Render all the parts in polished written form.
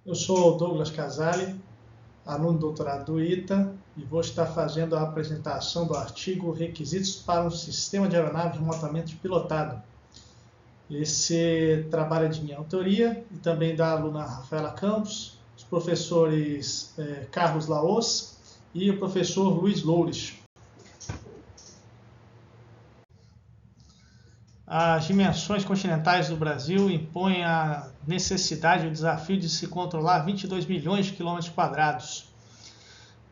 Eu sou o Douglas Casale, aluno do doutorado do ITA, e vou estar fazendo a apresentação do artigo Requisitos para um Sistema de Aeronave Remotamente Pilotado. Esse trabalho é de minha autoria e também da aluna Rafaela Campos, os professores Carlos Laos e o professor Luiz Loures. As dimensões continentais do Brasil impõem a necessidade e o desafio de se controlar 22 milhões de quilômetros quadrados.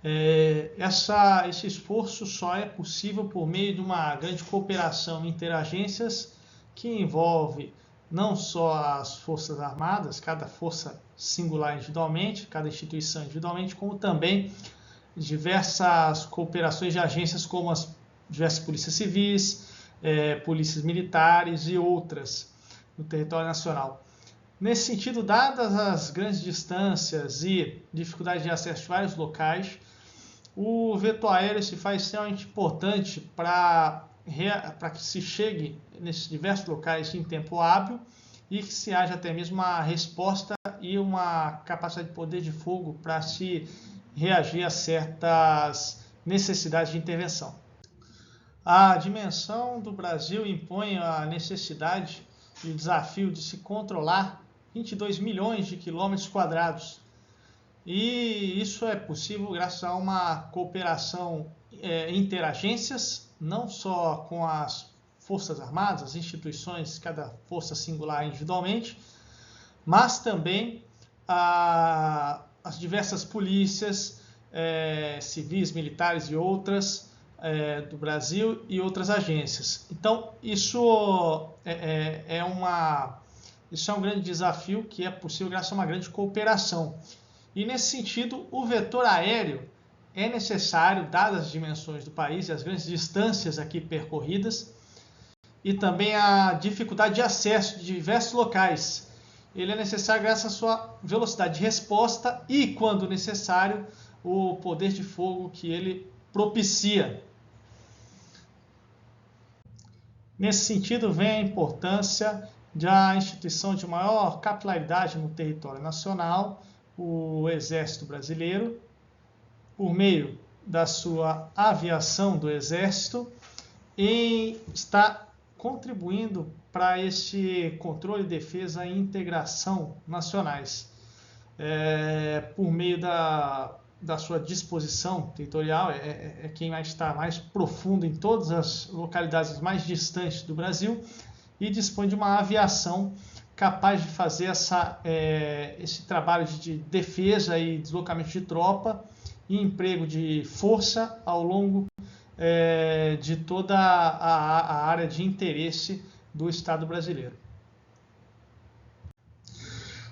Esse esforço só é possível por meio de uma grande cooperação interagências que envolve não só as Forças Armadas, cada força singular individualmente, cada instituição individualmente, como também diversas cooperações de agências como as diversas polícias civis, polícias militares e outras no território nacional. Nesse sentido, dadas as grandes distâncias e dificuldade de acesso de vários locais, o vetor aéreo se faz extremamente importante para que se chegue nesses diversos locais em tempo hábil e que se haja até mesmo uma resposta e uma capacidade de poder de fogo para se reagir a certas necessidades de intervenção. A dimensão do Brasil impõe a necessidade e o desafio de se controlar 22 milhões de quilômetros quadrados. E isso é possível graças a uma cooperação interagências, não só com as Forças Armadas, as instituições, cada força singular individualmente, mas também as diversas polícias civis, militares e outras do Brasil e outras agências. Então, isso é um grande desafio que é possível graças a uma grande cooperação. E, nesse sentido, o vetor aéreo é necessário, dadas as dimensões do país e as grandes distâncias aqui percorridas, e também a dificuldade de acesso de diversos locais. Ele é necessário graças à sua velocidade de resposta e, quando necessário, o poder de fogo que ele propicia. Nesse sentido, vem a importância da instituição de maior capilaridade no território nacional, o Exército Brasileiro, por meio da sua aviação do Exército, e está contribuindo para esse controle, defesa e integração nacionais, por meio da sua disposição territorial, quem vai estar mais profundo em todas as localidades mais distantes do Brasil e dispõe de uma aviação capaz de fazer esse trabalho de defesa e deslocamento de tropa e emprego de força ao longo de toda a área de interesse do Estado brasileiro.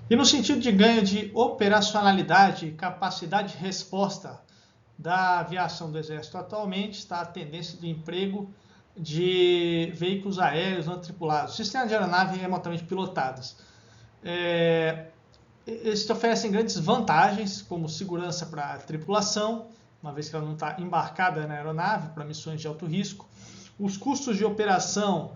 E no sentido de ganho de operacionalidade e capacidade de resposta da aviação do Exército atualmente, está a tendência de emprego de veículos aéreos não tripulados, sistemas de aeronave remotamente pilotadas. Eles oferecem grandes vantagens, como segurança para a tripulação, uma vez que ela não está embarcada na aeronave para missões de alto risco. Os custos de operação,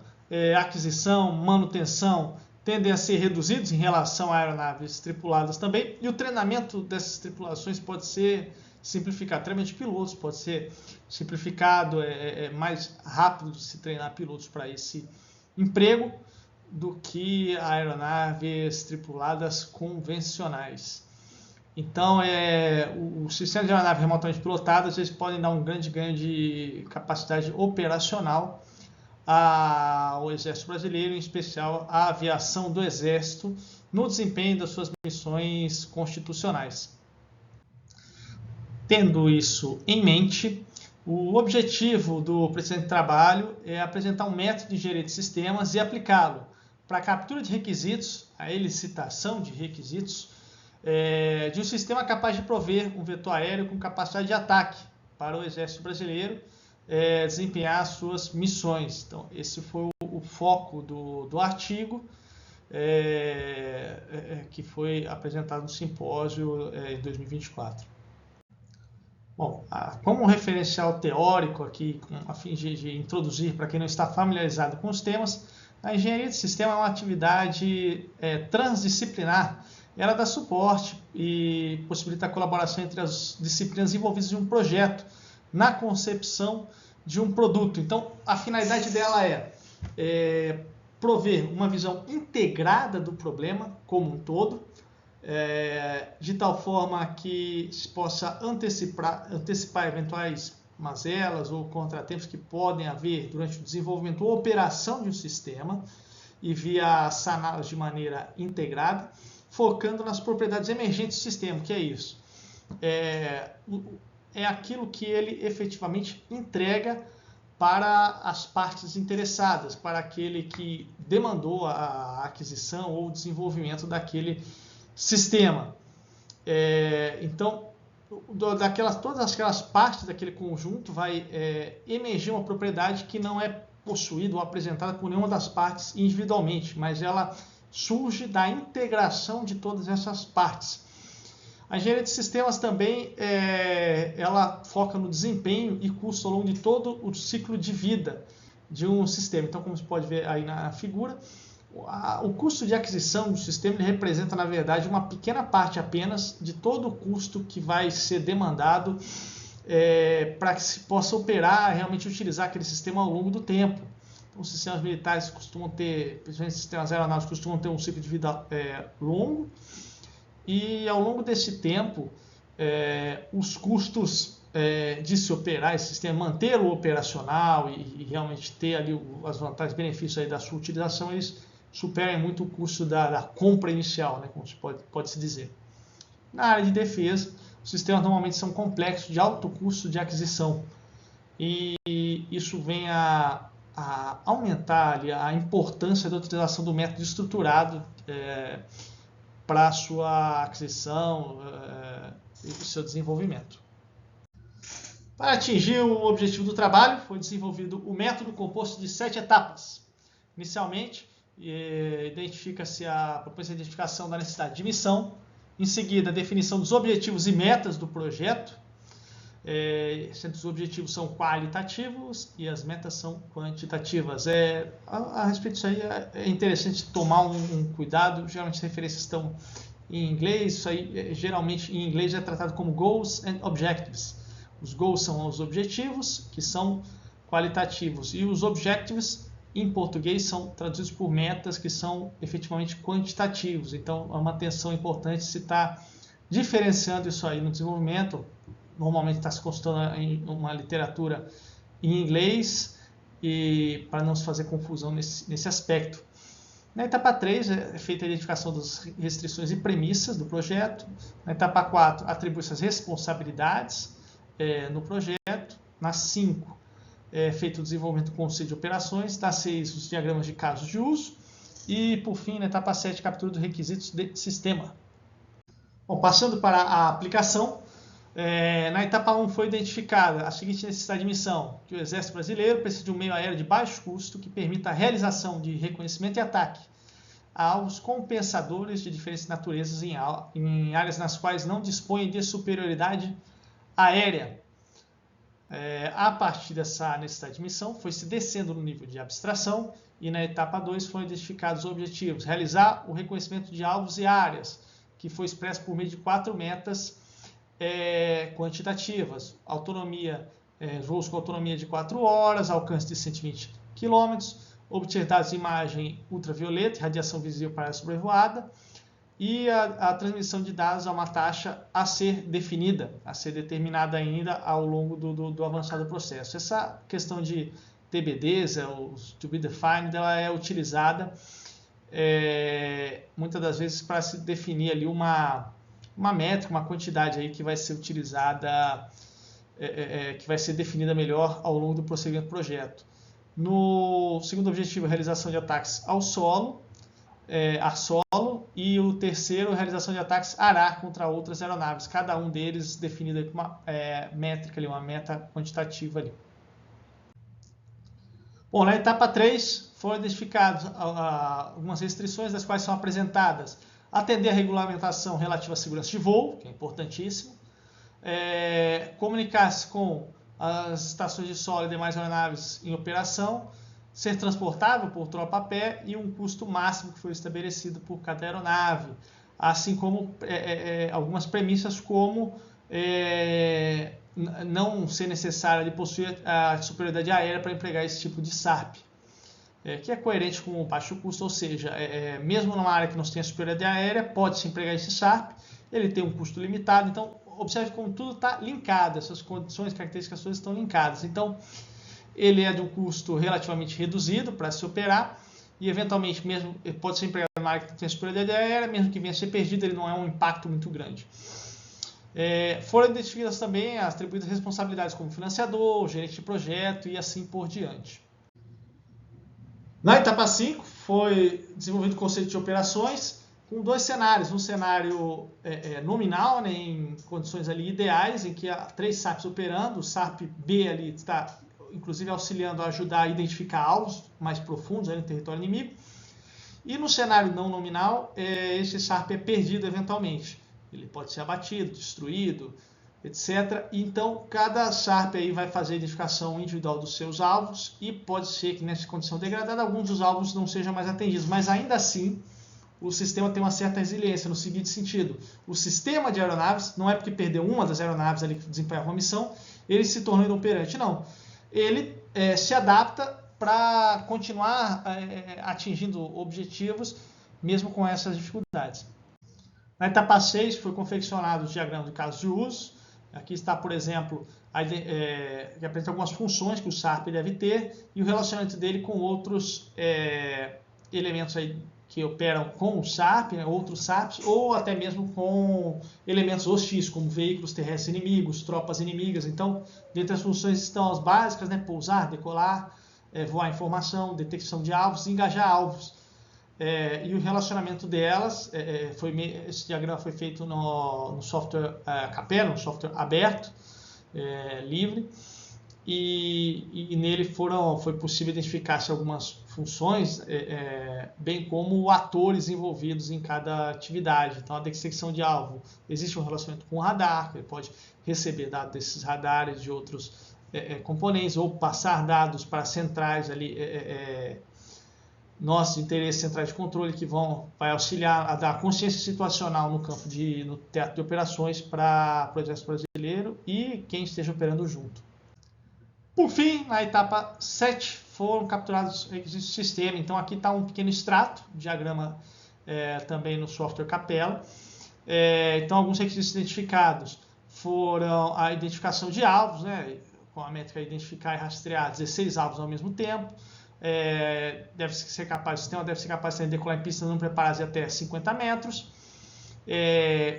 aquisição, manutenção tendem a ser reduzidos em relação a aeronaves tripuladas também, e o treinamento dessas tripulações pode ser simplificado. O treinamento de pilotos pode ser simplificado, mais rápido de se treinar pilotos para esse emprego do que aeronaves tripuladas convencionais. Então, o sistema de aeronave remotamente pilotadas eles podem dar um grande ganho de capacidade operacional ao Exército Brasileiro, em especial à aviação do Exército, no desempenho das suas missões constitucionais. Tendo isso em mente, o objetivo do presente trabalho é apresentar um método de engenharia de sistemas e aplicá-lo para a captura de requisitos, a elicitação de requisitos, de um sistema capaz de prover um vetor aéreo com capacidade de ataque para o Exército Brasileiro desempenhar as suas missões. Então, esse foi o foco do artigo que foi apresentado no simpósio em 2024. Bom, como referencial teórico aqui, a fim de introduzir para quem não está familiarizado com os temas, a engenharia de sistema é uma atividade transdisciplinar ela dá suporte e possibilita a colaboração entre as disciplinas envolvidas em um projeto, na concepção de um produto. Então, a finalidade dela é prover uma visão integrada do problema como um todo, de tal forma que se possa antecipar eventuais mazelas ou contratempos que podem haver durante o desenvolvimento ou operação de um sistema e via saná-los de maneira integrada, focando nas propriedades emergentes do sistema. Que é isso? É aquilo que ele efetivamente entrega para as partes interessadas, para aquele que demandou a aquisição ou desenvolvimento daquele sistema. Então, todas aquelas partes daquele conjunto vai emergir uma propriedade que não é possuída ou apresentada por nenhuma das partes individualmente, mas ela surge da integração de todas essas partes. A engenharia de sistemas também ela foca no desempenho e custo ao longo de todo o ciclo de vida de um sistema. Então, como você pode ver aí na figura, o custo de aquisição do sistema ele representa, na verdade, uma pequena parte apenas de todo o custo que vai ser demandado para que se possa operar, realmente utilizar aquele sistema ao longo do tempo. Então, os sistemas militares costumam ter, principalmente sistemas aeronáuticos, costumam ter um ciclo de vida longo, e ao longo desse tempo, os custos de se operar esse sistema, mantê-lo operacional e realmente ter ali as vantagens e benefícios aí da sua utilização, eles superam muito o custo da compra inicial, né, como se pode-se dizer. Na área de defesa, os sistemas normalmente são complexos de alto custo de aquisição, e isso vem a aumentar ali a importância da utilização do método estruturado para a sua aquisição e seu desenvolvimento. Para atingir o objetivo do trabalho, foi desenvolvido o método composto de 7 etapas. Inicialmente, identifica-se propõe-se a identificação da necessidade de missão, em seguida, a definição dos objetivos e metas do projeto, sendo os objetivos são qualitativos e as metas são quantitativas. A respeito disso aí é interessante tomar um cuidado. Geralmente as referências estão em inglês. Isso aí geralmente em inglês é tratado como Goals and Objectives. Os goals são os objetivos, que são qualitativos, e os objectives em português são traduzidos por metas, que são efetivamente quantitativos. Então é uma atenção importante se estar diferenciando isso aí no desenvolvimento. Normalmente está se consultando em uma literatura em inglês, e para não se fazer confusão nesse aspecto. Na etapa 3 é feita a identificação das restrições e premissas do projeto. Na etapa 4 atribui-se as responsabilidades no projeto. Na 5 é feito o desenvolvimento do conceito de operações. Na 6 os diagramas de casos de uso. E por fim, na etapa 7, captura dos requisitos de sistema. Bom, passando para a aplicação. Na etapa 1 foi identificada a seguinte necessidade de missão: que o Exército Brasileiro precisa de um meio aéreo de baixo custo que permita a realização de reconhecimento e ataque a alvos compensadores de diferentes naturezas em áreas nas quais não dispõem de superioridade aérea. A partir dessa necessidade de missão, foi se descendo no nível de abstração, e na etapa 2 foram identificados os objetivos: realizar o reconhecimento de alvos e áreas, que foi expresso por meio de 4 metas quantitativas: autonomia, voos com autonomia de 4 horas, alcance de 120 km, obter dados de imagem ultravioleta, radiação visível para a sobrevoada, e a transmissão de dados a uma taxa a ser definida, a ser determinada ainda ao longo do avançado processo. Essa questão de TBDs, o to be defined, ela é utilizada muitas das vezes para se definir ali uma métrica, uma quantidade aí que vai ser utilizada, que vai ser definida melhor ao longo do prosseguimento do projeto. No segundo objetivo, a realização de ataques ao solo, ar solo, e o terceiro, a realização de ataques ar contra outras aeronaves, cada um deles definido com uma métrica, uma meta quantitativa ali. Bom, na etapa 3 foram identificadas algumas restrições, das quais são apresentadas: atender a regulamentação relativa à segurança de voo, que é importantíssimo, comunicar-se com as estações de solo e demais aeronaves em operação, ser transportável por tropa a pé, e um custo máximo que foi estabelecido por cada aeronave. assim como algumas premissas como não ser necessário de possuir a superioridade aérea para empregar esse tipo de SARP, que é coerente com o baixo custo, ou seja, mesmo numa área que não tenha superioridade aérea, pode-se empregar esse SARP, ele tem um custo limitado, então observe como tudo está linkado, essas condições, características todas estão linkadas. Então, ele é de um custo relativamente reduzido para se operar e, eventualmente, mesmo pode ser empregado numa área que tem superioridade aérea, mesmo que venha a ser perdido, ele não é um impacto muito grande. Foram identificadas também as atribuídas responsabilidades como financiador, gerente de projeto e assim por diante. Na etapa 5, foi desenvolvido o conceito de operações com 2 cenários. Um cenário nominal, né, em condições ali ideais, em que há 3 SARPs operando. O SARP B ali está, inclusive, auxiliando a ajudar a identificar alvos mais profundos ali no território inimigo. E no cenário não nominal, esse SARP é perdido eventualmente. Ele pode ser abatido, destruído, etc. Então, cada SARP aí vai fazer a identificação individual dos seus alvos e pode ser que nessa condição degradada alguns dos alvos não sejam mais atendidos, mas ainda assim o sistema tem uma certa resiliência no seguinte sentido: o sistema de aeronaves, não é porque perdeu uma das aeronaves ali que desempenhava uma missão, ele se tornou inoperante, não. Ele se adapta para continuar atingindo objetivos mesmo com essas dificuldades. Na etapa 6 foi confeccionado o diagrama de casos de uso. Aqui está, por exemplo, que apresenta algumas funções que o SARP deve ter e o relacionamento dele com outros elementos aí que operam com o SARP, né, outros SARPs, ou até mesmo com elementos hostis, como veículos terrestres inimigos, tropas inimigas. Então, dentre as funções estão as básicas, né, pousar, decolar, voar informação, detecção de alvos e engajar alvos. E o relacionamento delas, esse diagrama foi feito no software Capella, um software aberto, livre, e nele foi possível identificar-se algumas funções, bem como atores envolvidos em cada atividade. Então, a detecção de alvo, existe um relacionamento com o radar, ele pode receber dados desses radares de outros componentes, ou passar dados para centrais ali, nossos interesses centrais de controle, que vai auxiliar a dar consciência situacional no teatro de operações para o Exército Brasileiro e quem esteja operando junto. Por fim, na etapa 7, foram capturados os requisitos do sistema. Então, aqui está um pequeno extrato, diagrama também no software Capella. Então, alguns requisitos identificados foram a identificação de alvos, né, com a métrica identificar e rastrear 16 alvos ao mesmo tempo. O sistema deve ser capaz de decolar em pistas não preparadas de até 50 metros.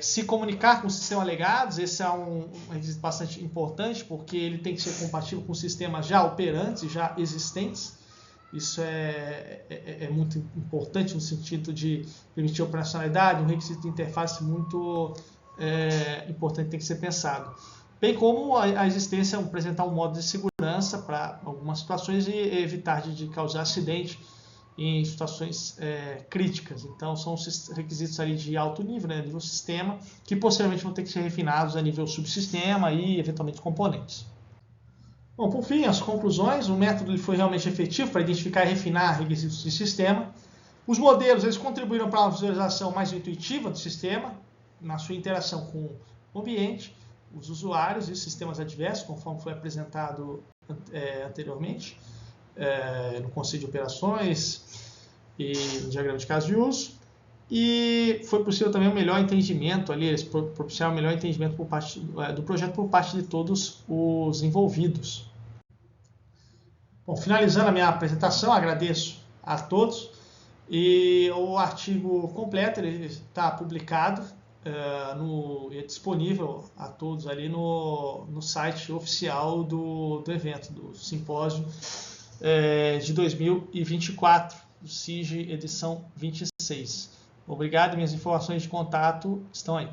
Se comunicar com o sistema legados, esse é um requisito bastante importante, porque ele tem que ser compatível com sistemas já operantes e já existentes. Isso é muito importante no sentido de permitir operacionalidade, um requisito de interface muito importante tem que ser pensado. Bem como a existência, apresentar um modo de segurança para algumas situações e evitar de causar acidente em situações críticas. Então, são requisitos ali de alto nível, né, nível sistema, que posteriormente vão ter que ser refinados a nível subsistema e, eventualmente, componentes. Bom, por fim, as conclusões. O método foi realmente efetivo para identificar e refinar requisitos de sistema. Os modelos eles contribuíram para uma visualização mais intuitiva do sistema, na sua interação com o ambiente, os usuários e os sistemas adversos, conforme foi apresentado anteriormente, no conceito de operações e no diagrama de caso de uso. E foi possível também um melhor entendimento ali, eles propiciaram um melhor entendimento do projeto por parte de todos os envolvidos. Bom, finalizando a minha apresentação, agradeço a todos. E o artigo completo ele está publicado, é disponível a todos ali no site oficial do evento, do simpósio de 2024, do SIG edição 26. Obrigado, minhas informações de contato estão aí.